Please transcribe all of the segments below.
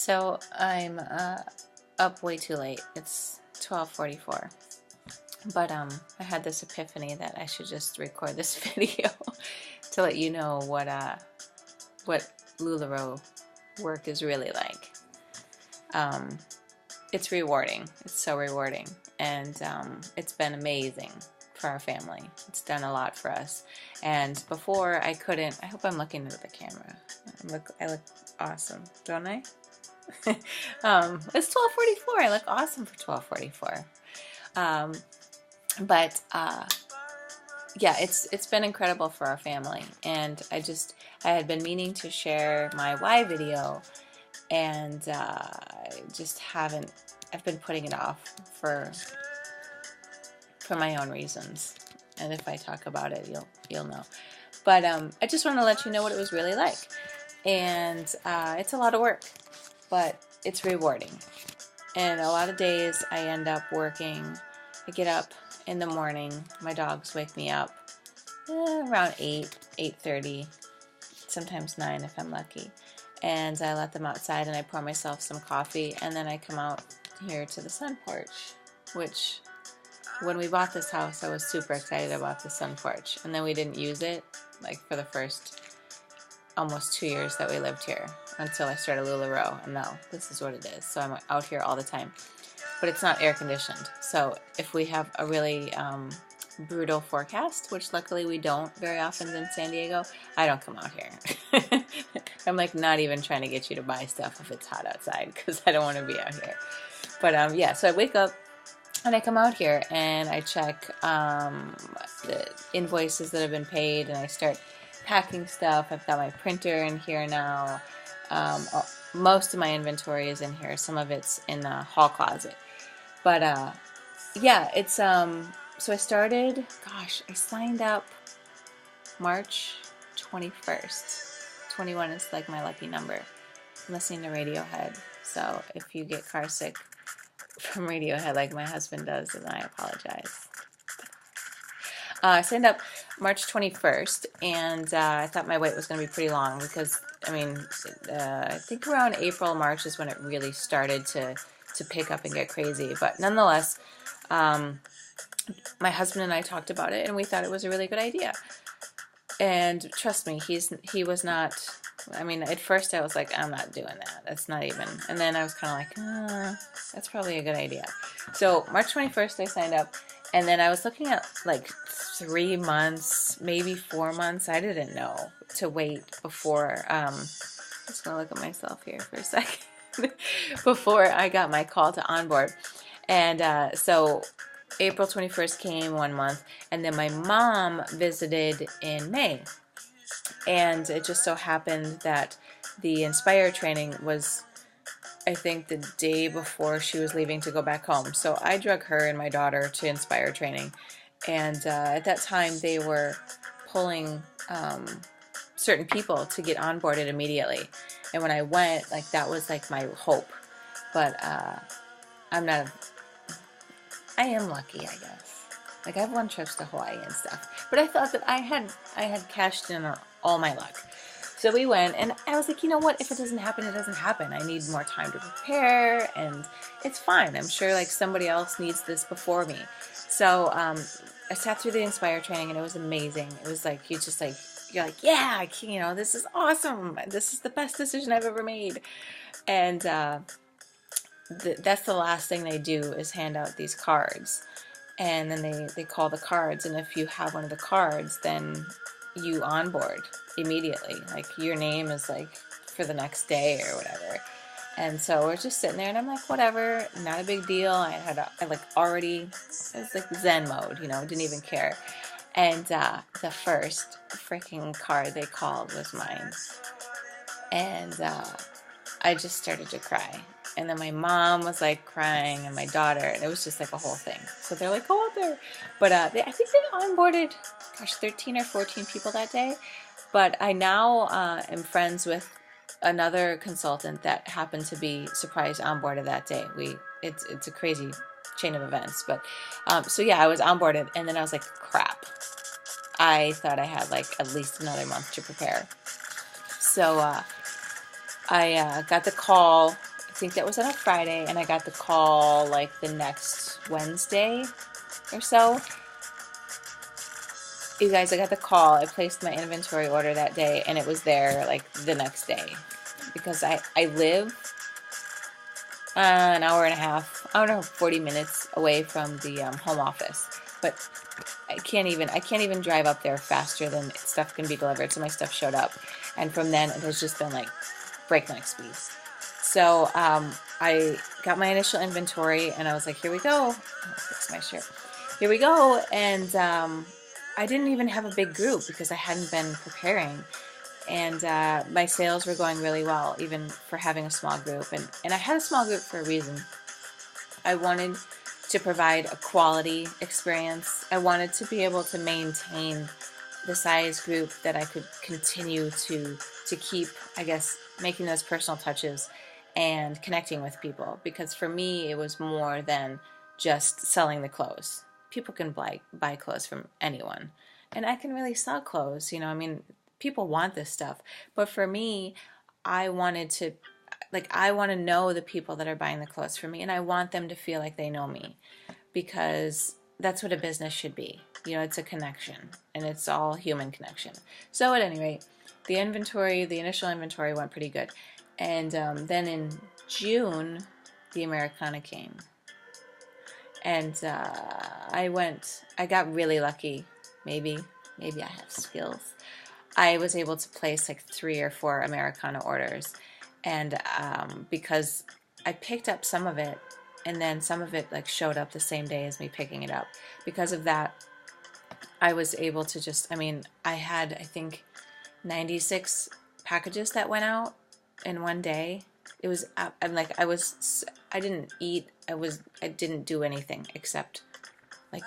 So I'm up way too late. It's 12:44. But I had this epiphany that I should just record this video to let you know what LuLa work is really like. It's rewarding. It's so rewarding, and it's been amazing for our family. It's done a lot for us. And before I couldn't. I hope I'm looking at the camera. I look awesome, don't I? It's 12:44. I look awesome for 12:44. But yeah, it's been incredible for our family, and I had been meaning to share my why video, and I just haven't. I've been putting it off for my own reasons, and if I talk about it, you'll know. But I just want to let you know what it was really like, and it's a lot of work, but it's rewarding. And a lot of days I end up working. I get up in the morning. My dogs wake me up around 8:30, sometimes 9 if I'm lucky. And I let them outside and I pour myself some coffee, and then I come out here to the sun porch, which when we bought this house I was super excited about the sun porch, and then we didn't use it like for the first almost 2 years that we lived here until I started LuLa, and now this is what it is. So I'm out here all the time. But it's not air conditioned. So if we have a really brutal forecast, which luckily we don't very often in San Diego, I don't come out here. I'm like not even trying to get you to buy stuff if it's hot outside, because I don't want to be out here. But yeah, so I wake up and I come out here and I check the invoices that have been paid, and I start packing stuff. I've got my printer in here now. Most of my inventory is in here. Some of it's in the hall closet. But yeah, it's so I started, I signed up March 21st. 21 is like my lucky number. I'm listening to Radiohead. So if you get car sick from Radiohead like my husband does, then I apologize. I signed up March 21st, and I thought my wait was going to be pretty long because, I mean, I think around April, March is when it really started to pick up and get crazy. But nonetheless, my husband and I talked about it, and we thought it was a really good idea. And trust me, he was not. I mean, at first I was like, I'm not doing that. That's not even. And then I was kind of like, that's probably a good idea. So March 21st, I signed up, and then I was looking at like 3 months, maybe 4 months. I didn't know to wait before. I'm just gonna look at myself here for a second. Before I got my call to onboard. And so April 21st came 1 month, and then my mom visited in May. And it just so happened that the Inspire training was, I think, the day before she was leaving to go back home. So I drug her and my daughter to Inspire training. And at that time they were pulling certain people to get onboarded immediately. And when I went, like, that was like my hope. But I am lucky, I guess. Like, I've won trips to Hawaii and stuff. But I thought that I had cashed in on all my luck. So we went, and I was like, you know what? If it doesn't happen, it doesn't happen. I need more time to prepare, and it's fine. I'm sure like somebody else needs this before me. So I sat through the Inspire training, and it was amazing. It was like you're like, yeah, this is awesome. This is the best decision I've ever made. And that's the last thing they do is hand out these cards. And then they call the cards. And if you have one of the cards, then you onboard immediately. Like, your name is like for the next day or whatever. And so we're just sitting there, and I'm like, whatever, not a big deal. I was like Zen mode, didn't even care. And the first freaking card they called was mine. And I just started to cry. And then my mom was like crying, and my daughter, and it was just like a whole thing. So they're like, go out there. But I think they onboarded, 13 or 14 people that day. But I now am friends with another consultant that happened to be surprise onboarded that day. It's a crazy chain of events. But so yeah, I was onboarded, and then I was like, crap. I thought I had like at least another month to prepare. So I got the call think that was on a Friday, and I got the call like the next Wednesday or so. You guys, I got the call. I placed my inventory order that day, and it was there like the next day because I live an hour and a half, I don't know, 40 minutes away from the home office, but I can't even drive up there faster than stuff can be delivered. So my stuff showed up, and from then it has just been like breakneck speed. So I got my initial inventory, and I was like, here we go. I'll fix my shirt. Here we go, and I didn't even have a big group because I hadn't been preparing, and my sales were going really well, even for having a small group. And I had a small group for a reason. I wanted to provide a quality experience. I wanted to be able to maintain the size group that I could continue to keep, I guess, making those personal touches and connecting with people. Because for me, it was more than just selling the clothes. People can buy clothes from anyone. And I can really sell clothes, you know, I mean, people want this stuff. But for me, I wanted to, like, I want to know the people that are buying the clothes for me, and I want them to feel like they know me, because that's what a business should be. You know, it's a connection, and it's all human connection. So at any rate, the initial inventory went pretty good. And then in June, the Americana came. And I got really lucky. Maybe I have skills. I was able to place like 3 or 4 Americana orders. And because I picked up some of it, and then some of it like showed up the same day as me picking it up. Because of that, I was able to just, I mean, I had, I think, 96 packages that went out in one day. It was, I'm like, I didn't eat, I didn't do anything except like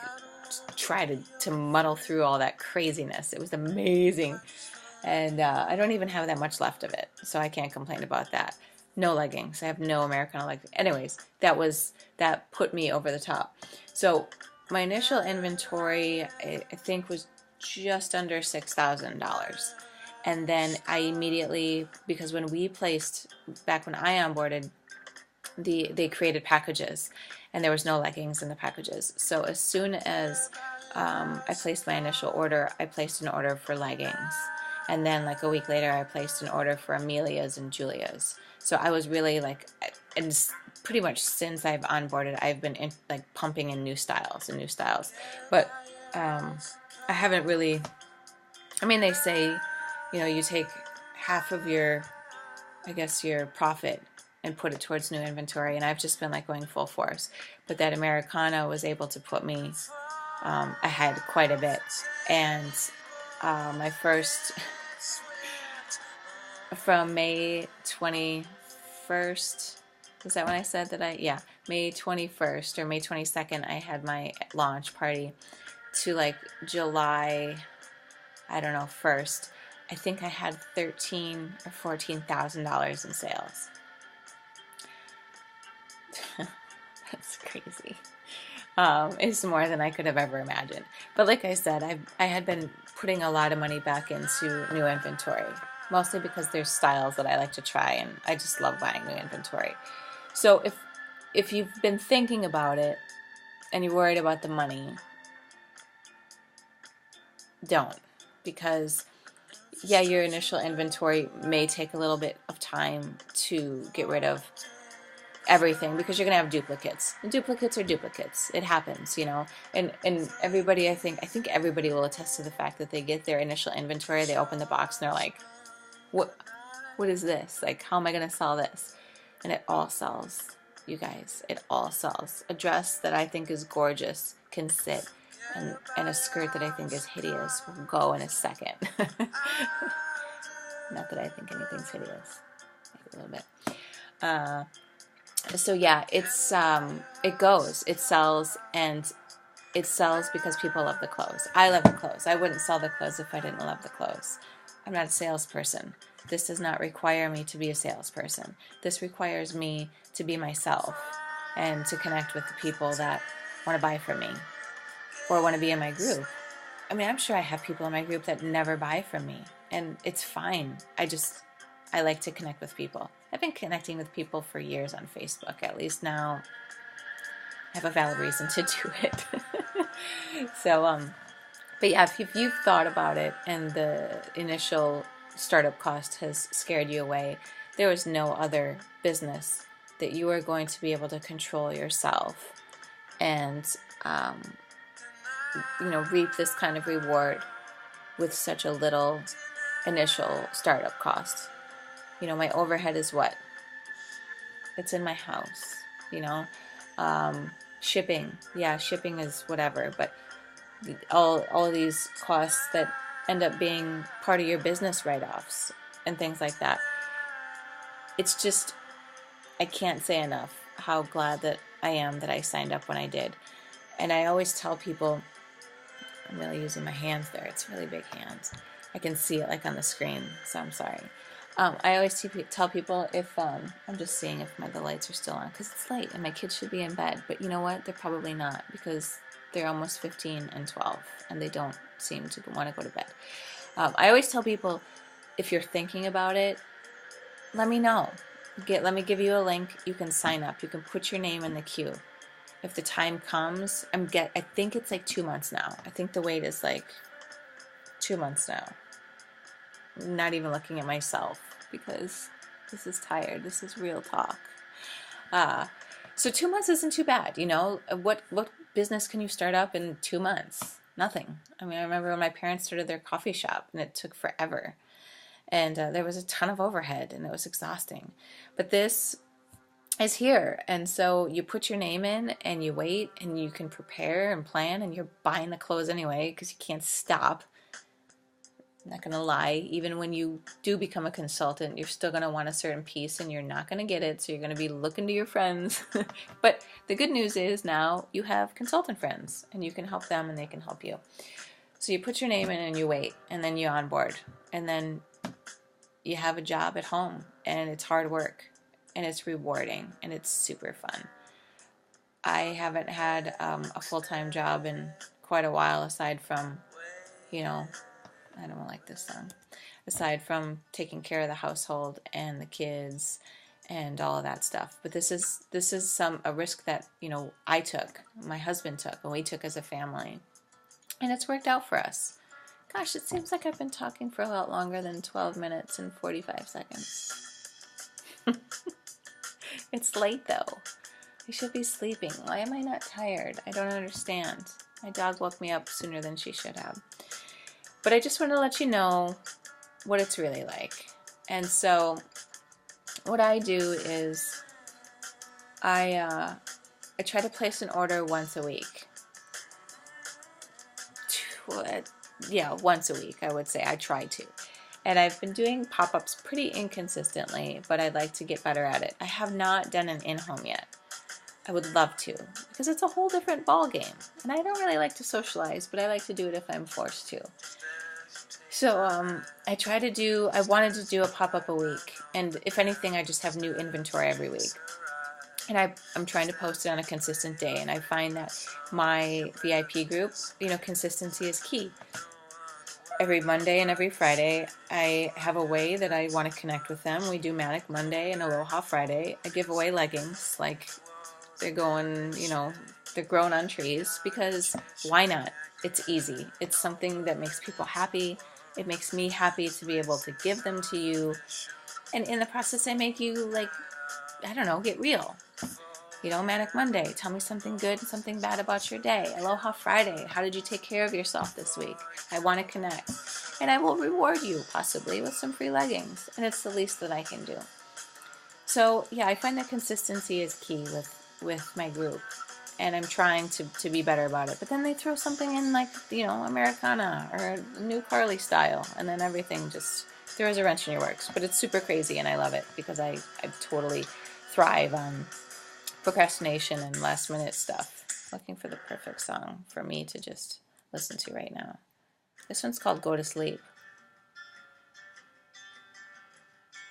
try to muddle through all that craziness. It was amazing. And I don't even have that much left of it, so I can't complain about that. No leggings. I have no Americana leggings. Anyways, that put me over the top. So my initial inventory, I think, was just under $6,000. And then I immediately, because when we placed, back when I onboarded, they created packages, and there was no leggings in the packages. So as soon as I placed my initial order, I placed an order for leggings. And then like a week later, I placed an order for Amelia's and Julia's. So I was really like, and pretty much since I've onboarded, I've been like pumping in new styles and new styles. But I haven't really, I mean, they say, you know, you take half of your, I guess, your profit and put it towards new inventory. And I've just been like going full force. But that Americana was able to put me ahead quite a bit. And my first, from May 21st, was that when I said that yeah, May 21st or May 22nd, I had my launch party, to like July, I don't know, 1st, I think I had $13,000 or $14,000 in sales. That's crazy. It's more than I could have ever imagined. But like I said, I had been putting a lot of money back into new inventory, mostly because there's styles that I like to try, and I just love buying new inventory. So if you've been thinking about it and you're worried about the money, don't. Because yeah, your initial inventory may take a little bit of time to get rid of everything, because you're going to have duplicates. And duplicates are duplicates. It happens, you know. And everybody, I think everybody will attest to the fact that they get their initial inventory, they open the box, and they're like, what is this? Like, how am I going to sell this? And it all sells, you guys. It all sells. A dress that I think is gorgeous can sit, and a skirt that I think is hideous will go in a second. Not that I think anything's hideous. Maybe a little bit. So yeah, it's it goes, it sells, and it sells because people love the clothes. I love the clothes. I wouldn't sell the clothes if I didn't love the clothes. I'm not a salesperson. This does not require me to be a salesperson. This requires me to be myself and to connect with the people that want to buy from me or want to be in my group. I mean, I'm sure I have people in my group that never buy from me, and it's fine. I like to connect with people. I've been connecting with people for years on Facebook. At least now I have a valid reason to do it. So, but yeah, if you've thought about it and the initial startup cost has scared you away, there is no other business that you are going to be able to control yourself and, um, reap this kind of reward with such a little initial startup cost. My overhead is what? It's in my house, you know. Shipping, yeah, shipping is whatever, but all of these costs that end up being part of your business write-offs and things like that. It's just, I can't say enough how glad that I am that I signed up when I did. And I always tell people, I'm really using my hands there. It's really big hands. I can see it like on the screen, so I'm sorry. I always tell people if, I'm just seeing if the lights are still on, because it's late and my kids should be in bed. But you know what? They're probably not, because they're almost 15 and 12, and they don't seem to want to go to bed. I always tell people, if you're thinking about it, let me know. Let me give you a link. You can sign up. You can put your name in the queue. If the time comes, I think it's like 2 months now. I think the wait is like 2 months now. I'm not even looking at myself because this is tired. This is real talk. So 2 months isn't too bad. What business can you start up in 2 months? Nothing. I remember when my parents started their coffee shop and it took forever. And there was a ton of overhead and it was exhausting. But this is here. And so you put your name in and you wait and you can prepare and plan, and you're buying the clothes anyway because you can't stop. I'm not going to lie. Even when you do become a consultant, you're still going to want a certain piece and you're not going to get it. So you're going to be looking to your friends. But the good news is now you have consultant friends and you can help them and they can help you. So you put your name in and you wait, and then you onboard, and then you have a job at home, and it's hard work and it's rewarding and it's super fun. I haven't had a full-time job in quite a while, aside from, I don't like this song. Aside from taking care of the household and the kids and all of that stuff. But this is a risk that, I took, my husband took, and we took as a family. And it's worked out for us. Gosh, it seems like I've been talking for a lot longer than 12 minutes and 45 seconds. It's late though. I should be sleeping. Why am I not tired? I don't understand. My dog woke me up sooner than she should have. But I just want to let you know what it's really like. And so what I do is I try to place an order once a week. Once a week, I would say. I try to. And I've been doing pop-ups pretty inconsistently, but I'd like to get better at it. I have not done an in-home yet. I would love to, because it's a whole different ball game. And I don't really like to socialize, but I like to do it if I'm forced to. So I wanted to do a pop-up a week. And if anything, I just have new inventory every week. And I'm trying to post it on a consistent day. And I find that my VIP group, consistency is key. Every Monday and every Friday, I have a way that I want to connect with them. We do Manic Monday and Aloha Friday. I give away leggings like they're going, they're grown on trees, because why not? It's easy. It's something that makes people happy. It makes me happy to be able to give them to you. And in the process, I make you, get real. Manic Monday, tell me something good and something bad about your day. Aloha Friday, how did you take care of yourself this week? I want to connect. And I will reward you, possibly, with some free leggings. And it's the least that I can do. So, yeah, I find that consistency is key with my group. And I'm trying to be better about it. But then they throw something in like, Americana or New Carly style. And then everything just throws a wrench in your works. But it's super crazy and I love it, because I totally thrive on procrastination and last minute stuff. Looking for the perfect song for me to just listen to right now. This one's called Go to Sleep.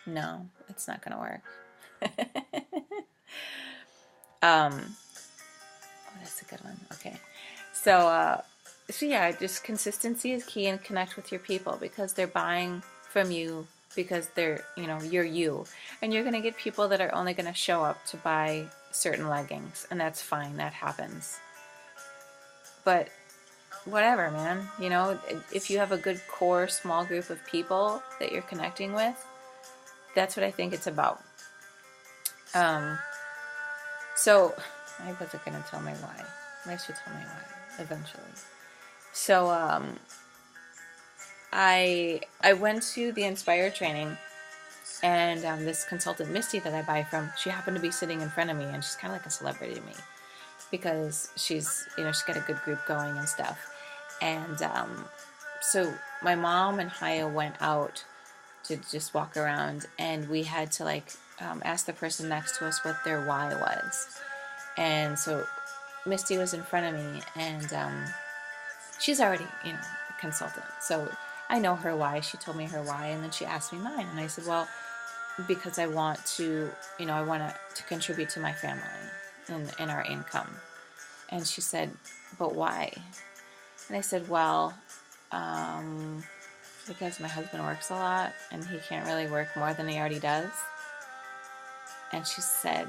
No, it's not gonna work. That's a good one. Okay. So yeah, just consistency is key, and connect with your people, because they're buying from you because they're, you know, you're you. And you're going to get people that are only going to show up to buy certain leggings, and that's fine, that happens. But whatever, man, you know, if you have a good core small group of people that you're connecting with, that's what I think it's about. So I wasn't going to tell my why. I should tell my why eventually. So I went to the Inspire training, and this consultant Misty that I buy from, she happened to be sitting in front of me, and she's kind of like a celebrity to me because she's, you know, she's got a good group going and stuff. And so my mom and Haya went out to just walk around, and we had to like ask the person next to us what their why was. And so Misty was in front of me, and she's already, you know, a consultant, so I know her why. She told me her why, and then she asked me mine, and I said, well, because I want to, you know, I want to contribute to my family and our income. And she said, but why? And I said, well, because my husband works a lot and he can't really work more than he already does. And she said,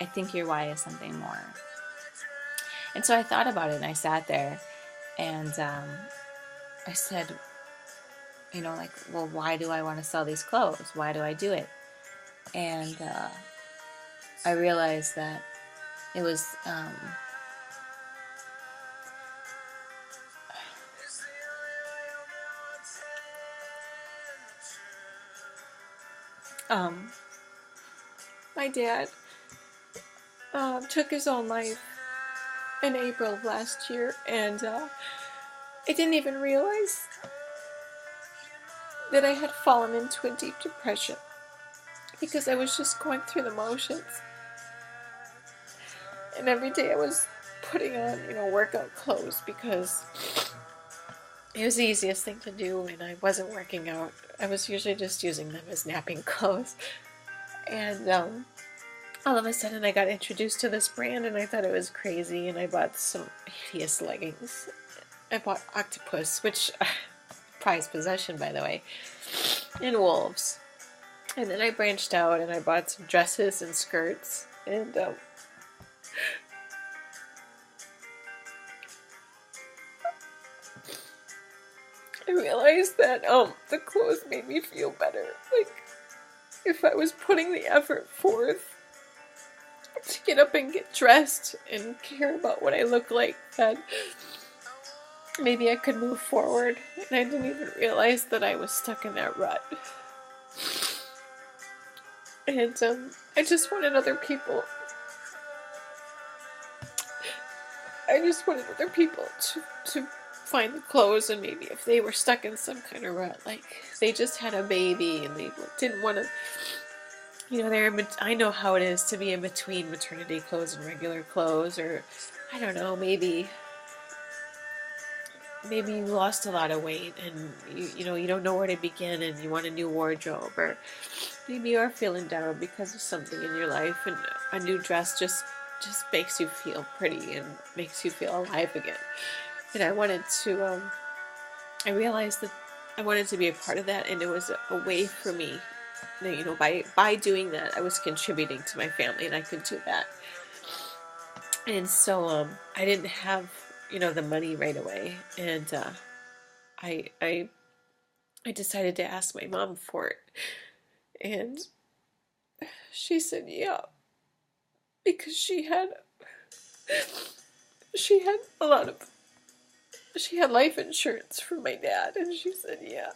I think your why is something more. And so I thought about it, and I sat there, and I said, you know, like, well, why do I want to sell these clothes? Why do I do it? And I realized that it was my dad took his own life in April of last year, and I didn't even realize that I had fallen into a deep depression because I was just going through the motions. And every day I was putting on, you know, workout clothes because it was the easiest thing to do when I wasn't working out. I was usually just using them as napping clothes. And all of a sudden I got introduced to this brand, and I thought it was crazy, and I bought some hideous leggings. I bought Octopus, which prized possession, by the way, and wolves. And then I branched out and I bought some dresses and skirts, and I realized that the clothes made me feel better. Like, if I was putting the effort forth to get up and get dressed and care about what I look like, that maybe I could move forward. And I didn't even realize that I was stuck in that rut. And I just wanted other people to find the clothes, and maybe if they were stuck in some kind of rut, like they just had a baby and they didn't want to, you know, I know how it is to be in between maternity clothes and regular clothes, or I don't know, maybe you lost a lot of weight and you know, you don't know where to begin and you want a new wardrobe, or maybe you are feeling down because of something in your life, and a new dress just makes you feel pretty and makes you feel alive again. And I wanted to, I realized that I wanted to be a part of that, and it was a way for me, you know, by doing that, I was contributing to my family, and I could do that. And so I didn't have, you know, the money right away, and I decided to ask my mom for it, and she said yeah, because she had she had life insurance for my dad, and she said yeah.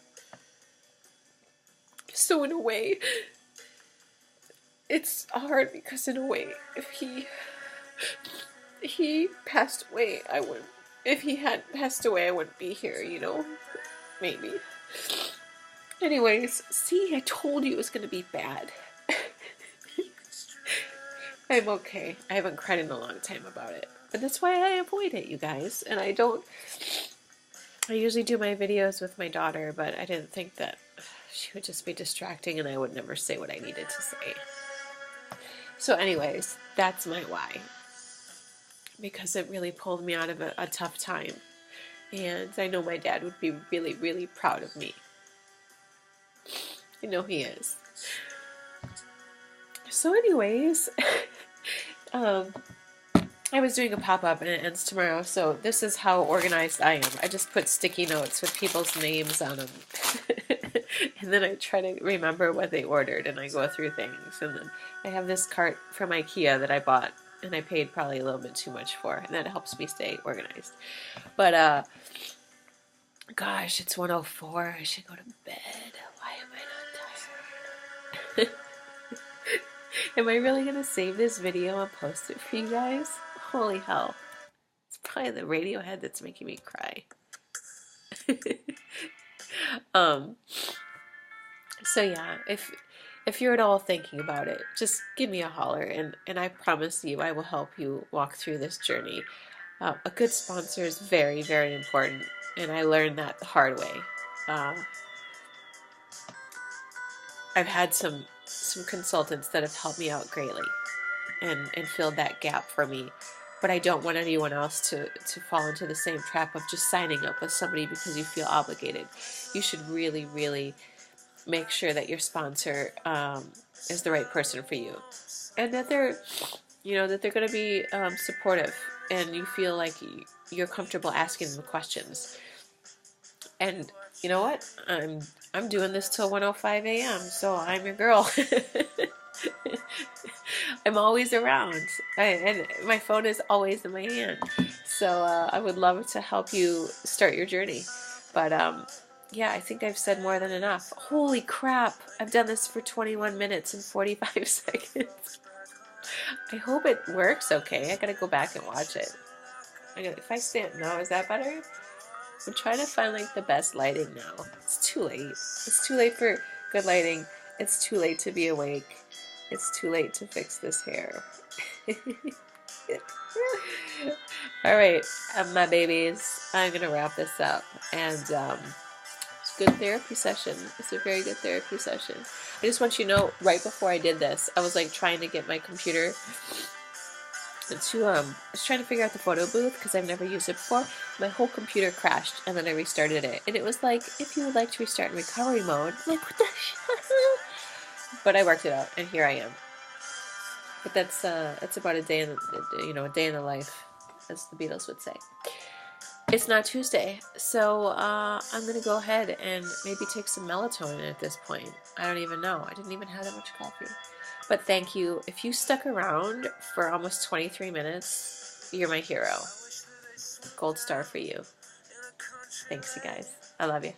So in a way, it's hard because in a way, if he passed away, if he hadn't passed away, I wouldn't be here, you know, maybe. Anyways, see, I told you it was going to be bad. I'm okay. I haven't cried in a long time about it. But that's why I avoid it, you guys. And I usually do my videos with my daughter, but I didn't think that she would just be distracting and I would never say what I needed to say. So anyways, that's my why. Because it really pulled me out of a tough time. And I know my dad would be really, really proud of me. You know he is. So anyways, um, I was doing a pop-up and it ends tomorrow, so this is how organized I am. I just put sticky notes with people's names on them. And then I try to remember what they ordered and I go through things. And then I have this cart from IKEA that I bought and I paid probably a little bit too much for, and that helps me stay organized. But gosh, it's 1:04. I should go to bed. Why am I not tired? Am I really gonna save this video and post it for you guys? Holy hell. It's probably the Radiohead that's making me cry. um so yeah, if you're at all thinking about it, just give me a holler and I promise you I will help you walk through this journey. A good sponsor is very, very important, and I learned that the hard way. Uh, I've had some consultants that have helped me out greatly and filled that gap for me. But I don't want anyone else to fall into the same trap of just signing up with somebody because you feel obligated. You should really, really make sure that your sponsor is the right person for you, and that they're, that they're going to be supportive, and you feel like you're comfortable asking them questions. And you know what? I'm doing this till 1:05 a.m. So I'm your girl. I'm always around, and my phone is always in my hand. So I would love to help you start your journey. But yeah, I think I've said more than enough. Holy crap! I've done this for 21 minutes and 45 seconds. I hope it works okay. I gotta go back and watch it. If I stand, no, is that better? I'm trying to find like the best lighting now. It's too late. It's too late for good lighting. It's too late to be awake. It's too late to fix this hair. All right, my babies, I'm gonna wrap this up. And it's a good therapy session. It's a very good therapy session. I just want you to know, right before I did this, I was like trying to get my computer to I was trying to figure out the photo booth because I've never used it before. My whole computer crashed and then I restarted it, and it was like, if you would like to restart in recovery mode. I'm like, what the but I worked it out and here I am. But that's about a day in a day in the life, as the Beatles would say. It's not Tuesday, so I'm gonna go ahead and maybe take some melatonin at this point. I don't even know. I didn't even have that much coffee. But thank you. If you stuck around for almost 23 minutes, you're my hero. Gold star for you. Thanks, you guys. I love you.